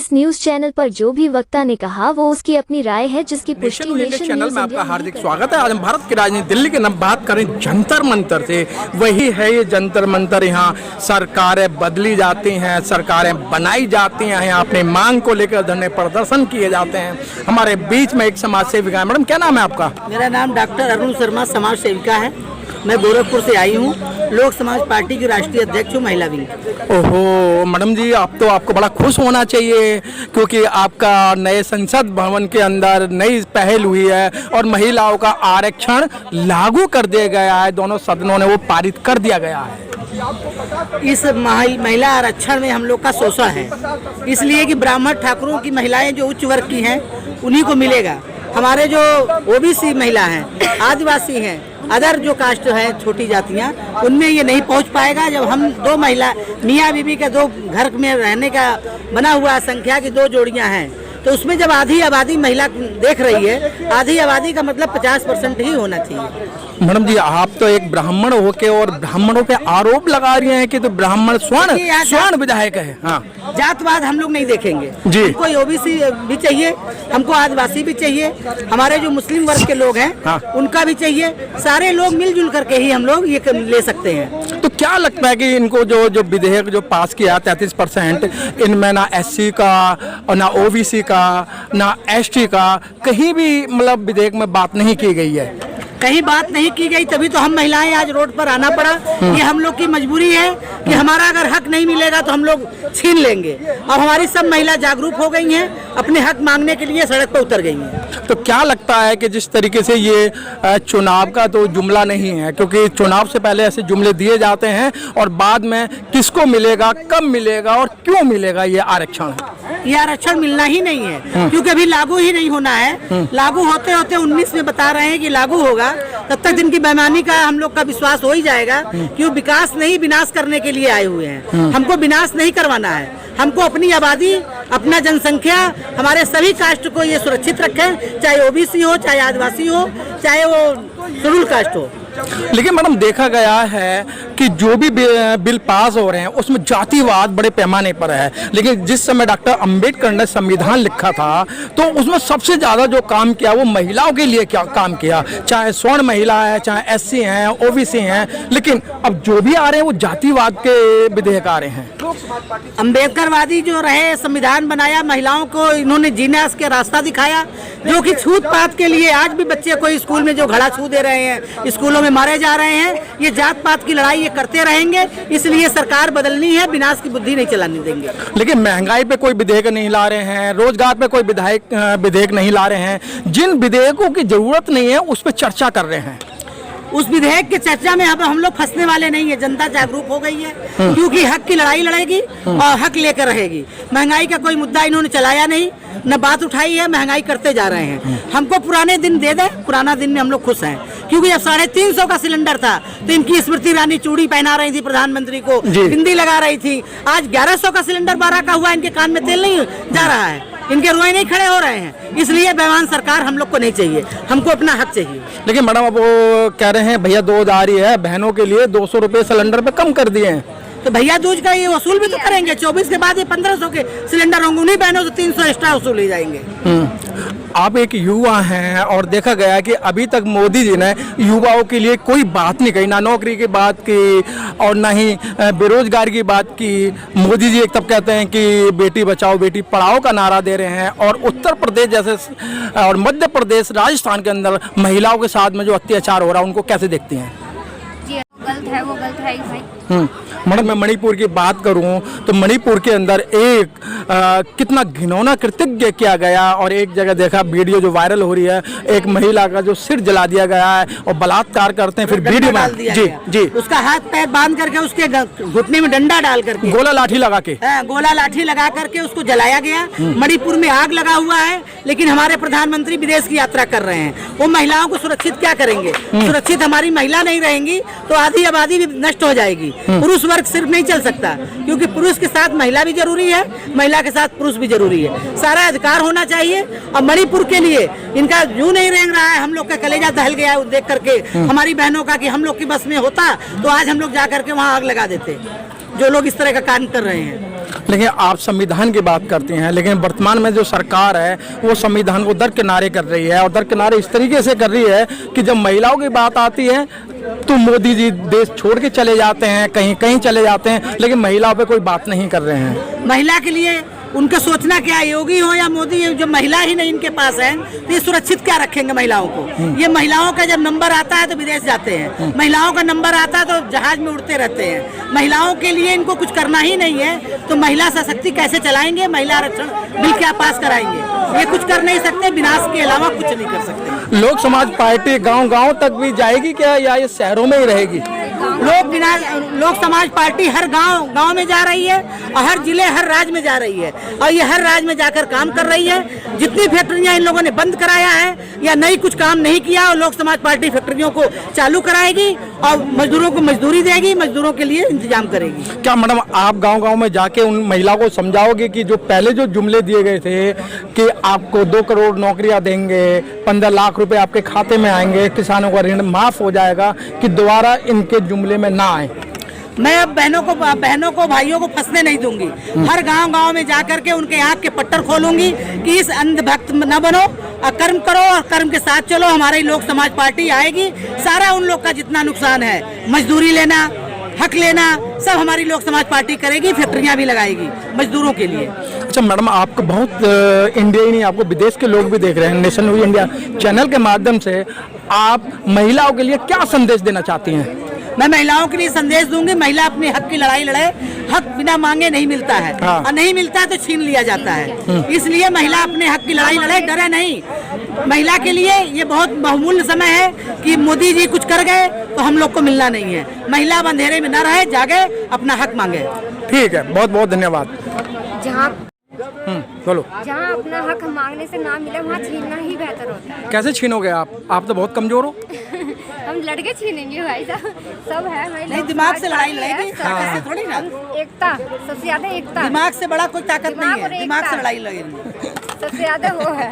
इस news channel पर जो भी वक्ता ने कहा वो उसकी अपनी राय है, जिसकी पुष्टि नेशन चैनल में आपका हार्दिक स्वागत है। आज हम भारत की राजधानी दिल्ली की बात करें जंतर मंतर से। वही है ये जंतर मंतर। यहाँ सरकारें बदली जाती हैं, सरकारें बनाई जाती हैं, यहाँ अपनी मांग को लेकर धरने प्रदर्शन किए जाते हैं। हमारे बीच में एक समाज सेविका है। मैडम क्या नाम है आपका? मेरा नाम डॉक्टर अरुण शर्मा समाज सेविका है। मैं गोरखपुर से आई हूँ, लोक समाज पार्टी की राष्ट्रीय अध्यक्ष हूँ, महिला विंग। ओहो मैडम जी, आपको बड़ा खुश होना चाहिए क्योंकि आपका नए संसद भवन के अंदर नई पहल हुई है और महिलाओं का आरक्षण लागू कर दिया गया है। दोनों सदनों ने वो पारित कर दिया गया है। इस महिला आरक्षण में हम लोग का शोषण है, इसलिए कि ब्राह्मण ठाकुरों की महिलाएं जो उच्च वर्ग की हैं उन्हीं को मिलेगा। हमारे जो ओबीसी महिला हैं, आदिवासी हैं, अदर जो कास्ट है, छोटी जातियां, उनमें ये नहीं पहुंच पाएगा। जब हम दो महिला मियाँ बीवी के दो घर में रहने का बना हुआ संख्या की दो जोड़ियां हैं, तो उसमें जब आधी आबादी महिला देख रही है, आधी आबादी का मतलब 50% ही होना चाहिए। मैडम जी, आप तो एक ब्राह्मण होके और ब्राह्मणों पे आरोप लगा रही हैं कि तो ब्राह्मण स्वर्ण विधायक है। हाँ, जातवाद हम लोग नहीं देखेंगे जी। हमको ओबीसी भी चाहिए, हमको आदिवासी भी चाहिए, हमारे जो मुस्लिम वर्ग के लोग हैं हाँ। उनका भी चाहिए। सारे लोग मिलजुल करके ही हम लोग ये ले सकते हैं। तो क्या लगता है कि इनको जो विधेयक जो पास किया 33%, इनमें ना एससी का और ना ओबीसी का ना एसटी का कहीं भी मतलब विधेयक में बात नहीं की गई है? कहीं बात नहीं की गई, तभी तो हम महिलाएं आज रोड पर आना पड़ा। ये हम लोग की मजबूरी है कि हमारा अगर हक नहीं मिलेगा तो हम लोग छीन लेंगे। और हमारी सब महिला जागरूक हो गई हैं, अपने हक मांगने के लिए सड़क पर उतर गई हैं। तो क्या लगता है कि जिस तरीके से ये चुनाव का तो जुमला नहीं है, क्योंकि चुनाव से पहले ऐसे जुमले दिए जाते हैं और बाद में किसको मिलेगा, कब मिलेगा और क्यों मिलेगा ये आरक्षण? ये आरक्षण मिलना ही नहीं है, क्योंकि अभी लागू ही नहीं होना है। लागू होते होते 19 में बता रहे हैं कि लागू होगा, तब तक जिनकी बेईमानी का हम लोग का विश्वास हो ही जाएगा कि वो विकास नहीं विनाश करने के लिए आए हुए हैं। हमको विनाश नहीं करवाना है, हमको अपनी आबादी, अपना जनसंख्या, हमारे सभी कास्ट को ये सुरक्षित रखें, चाहे ओबीसी हो, चाहे आदिवासी हो, चाहे वो शेड्यूल कास्ट हो। लेकिन मैडम देखा गया है कि जो भी बिल पास हो रहे हैं उसमें जातिवाद बड़े पैमाने पर है। लेकिन जिस समय डॉक्टर अंबेडकर ने संविधान लिखा था तो उसमें सबसे ज्यादा जो काम किया वो महिलाओं के लिए क्या काम किया, चाहे स्वर्ण महिला है, चाहे एससी हैं, ओबीसी हैं। लेकिन अब जो भी आ रहे हैं वो जातिवाद के विधेयक आ रहे हैं। अम्बेडकरवादी जो रहे, संविधान बनाया, महिलाओं को इन्होंने जीने का रास्ता दिखाया, जो कि छूत पात के लिए आज भी बच्चे कोई स्कूल में जो घड़ा छू दे रहे हैं, स्कूलों में मारे जा रहे हैं। ये जात पात की लड़ाई ये करते रहेंगे, इसलिए सरकार बदलनी है, विनाश की बुद्धि नहीं चलाने देंगे। लेकिन महंगाई पे कोई विधेयक नहीं ला रहे हैं, रोजगार पे कोई विधेयक नहीं ला रहे हैं। जिन विधेयकों की जरूरत नहीं है उस पर चर्चा कर रहे हैं। उस विधेयक की चर्चा में हम लोग फंसने वाले नहीं है। जनता जागरूक हो गई है, क्योंकि हक की लड़ाई लड़ेगी और हक लेकर रहेगी। महंगाई का कोई मुद्दा इन्होंने चलाया नहीं, न बात उठाई है, महंगाई करते जा रहे हैं। हमको पुराने दिन दे दे, पुराना दिन में हम लोग खुश हैं, क्योंकि जब 350 का सिलेंडर था तो इनकी स्मृति ईरानी चूड़ी पहना रही थी प्रधानमंत्री को, बिंदी लगा रही थी। आज 1100 का सिलेंडर 12 का हुआ, इनके कान में तेल नहीं जा रहा है, इनके रोए नहीं खड़े हो रहे हैं। इसलिए बेईमान सरकार हम लोग को नहीं चाहिए, हमको अपना हक चाहिए। लेकिन मैडम अब वो कह रहे हैं भैया दूध आ रही है, बहनों के लिए 200 रुपए सिलेंडर पे कम कर दिए हैं। तो भैया दूज का ये वसूल भी तो करेंगे। 24 के बाद ये 1500 के सिलेंडर होंगे, उन्हीं बहनों से 300 एक्स्ट्रा वसूल ले जाएंगे। आप एक युवा हैं और देखा गया कि अभी तक मोदी जी ने युवाओं के लिए कोई बात नहीं कही, ना नौकरी की बात की और ना ही बेरोजगार की बात की। मोदी जी एक तब कहते हैं कि बेटी बचाओ बेटी पढ़ाओ का नारा दे रहे हैं और उत्तर प्रदेश जैसे और मध्य प्रदेश, राजस्थान के अंदर महिलाओं के साथ में जो अत्याचार हो रहा है उनको कैसे देखती हैं? गलत है, वो गलत है ही भाई। मैडम मैं मणिपुर की बात करूं तो मणिपुर के अंदर एक कितना घिनौना कृत्य किया गया और एक जगह देखा वीडियो जो वायरल हो रही है, एक महिला का जो सिर जला दिया गया है और बलात्कार करते हैं, फिर वीडियो डाल दिया जी उसका हाथ पैर बांध करके उसके घुटने में डंडा डाल करके गोला लाठी लगा के गोला लाठी लगा करके उसको जलाया गया। मणिपुर में आग लगा हुआ है, लेकिन हमारे प्रधानमंत्री विदेश की यात्रा कर रहे हैं। वो महिलाओं को सुरक्षित क्या करेंगे? सुरक्षित हमारी महिला नहीं रहेंगी तो आधी आबादी भी नष्ट हो जाएगी। पुरुष वर्ग सिर्फ नहीं चल सकता, क्योंकि पुरुष के साथ महिला भी जरूरी है, महिला के साथ पुरुष भी जरूरी है। सारा अधिकार होना चाहिए। और मणिपुर के लिए इनका यूं नहीं रेंग रहा है, हम लोग का कलेजा दहल गया है देख करके हमारी बहनों का, कि हम लोग की बस में होता तो आज हम लोग जा करके वहाँ आग लगा देते। जो लोग इस तरह का काम कर रहे हैं। लेकिन आप संविधान की बात करते हैं, लेकिन वर्तमान में जो सरकार है वो संविधान को दरकिनारे कर रही है, और दरकिनारे इस तरीके से कर रही है कि जब महिलाओं की बात आती है तो मोदी जी देश छोड़ के चले जाते हैं, कहीं कहीं चले जाते हैं, लेकिन महिलाओं पे कोई बात नहीं कर रहे हैं। महिला के लिए उनका सोचना क्या है, योगी हो या मोदी, जो महिला ही नहीं इनके पास है तो ये सुरक्षित क्या रखेंगे महिलाओं को। ये महिलाओं का जब नंबर आता है तो विदेश जाते हैं, महिलाओं का नंबर आता है तो जहाज में उड़ते रहते हैं। महिलाओं के लिए इनको कुछ करना ही नहीं है तो महिला सशक्ति कैसे चलाएंगे, महिला आरक्षण बिल क्या पास कराएंगे। ये कुछ कर नहीं सकते, विनाश के अलावा कुछ नहीं कर सकते। लोक समाज पार्टी गांव-गांव तक भी जाएगी क्या, या ये शहरों में ही रहेगी? लोक समाज पार्टी हर गांव में जा रही है और हर जिले हर राज्य में जा रही है, और ये हर राज्य में जाकर काम कर रही है। जितनी फैक्ट्रियां इन लोगों ने बंद कराया है या नई कुछ काम नहीं किया, और लोक समाज पार्टी फैक्ट्रियों को चालू कराएगी और मजदूरों को मजदूरी देगी, मजदूरों के लिए इंतजाम करेगी। क्या मैडम आप गांव-गांव में जाके उन महिलाओं को समझाओगे कि जो पहले जो जुमले दिए गए थे कि आपको 2 करोड़ नौकरियां देंगे, 15 लाख रुपए आपके खाते में आएंगे, किसानों का ऋण माफ हो जाएगा, कि दोबारा इनके जुमले में ना आए? मैं अब बहनों को भाइयों को फंसने नहीं दूंगी। हर गांव में जाकर के उनके आंख के पट्टर खोलूंगी कि इस अंधभक्त न बनो, कर्म करो और कर्म के साथ चलो। हमारी लोक समाज पार्टी आएगी, सारा उन लोग का जितना नुकसान है, मजदूरी लेना, हक लेना, सब हमारी लोक समाज पार्टी करेगी, फैक्ट्रियां भी लगाएगी मजदूरों के लिए। अच्छा मैडम, आपको बहुत इंडिया ही नहीं, आपको विदेश के लोग भी देख रहे हैं। नेशन न्यूज इंडिया चैनल के माध्यम से आप महिलाओं के लिए क्या संदेश देना चाहती हैं? मैं महिलाओं के लिए संदेश दूंगी, महिला अपने हक की लड़ाई लड़े। हक बिना मांगे नहीं मिलता है, हाँ। और नहीं मिलता है तो छीन लिया जाता है। इसलिए महिला अपने हक की लड़ाई लड़े, डरे नहीं। महिला के लिए ये बहुत बहुमूल्य समय है कि मोदी जी कुछ कर गए तो हम लोग को मिलना नहीं है। महिला अंधेरे में न रहे, जागे, अपना हक मांगे। ठीक है, बहुत बहुत धन्यवाद। जहाँ बोलो। जहाँ अपना हक मांगने से ना मिले वहाँ छीनना ही बेहतर होता है। कैसे छीनोगे आप तो बहुत कमजोर हो। हम लड़के छीनेंगे भाई साहब, सब है भाई। नहीं, दिमाग से लड़ाई लड़ेगी, ताकत से थोड़ी ना। एकता सबसे ज्यादा, एकता दिमाग से बड़ा कोई ताकत नहीं है, और दिमाग एकता। से लड़ाई लड़ेगी। सबसे ज्यादा वो है।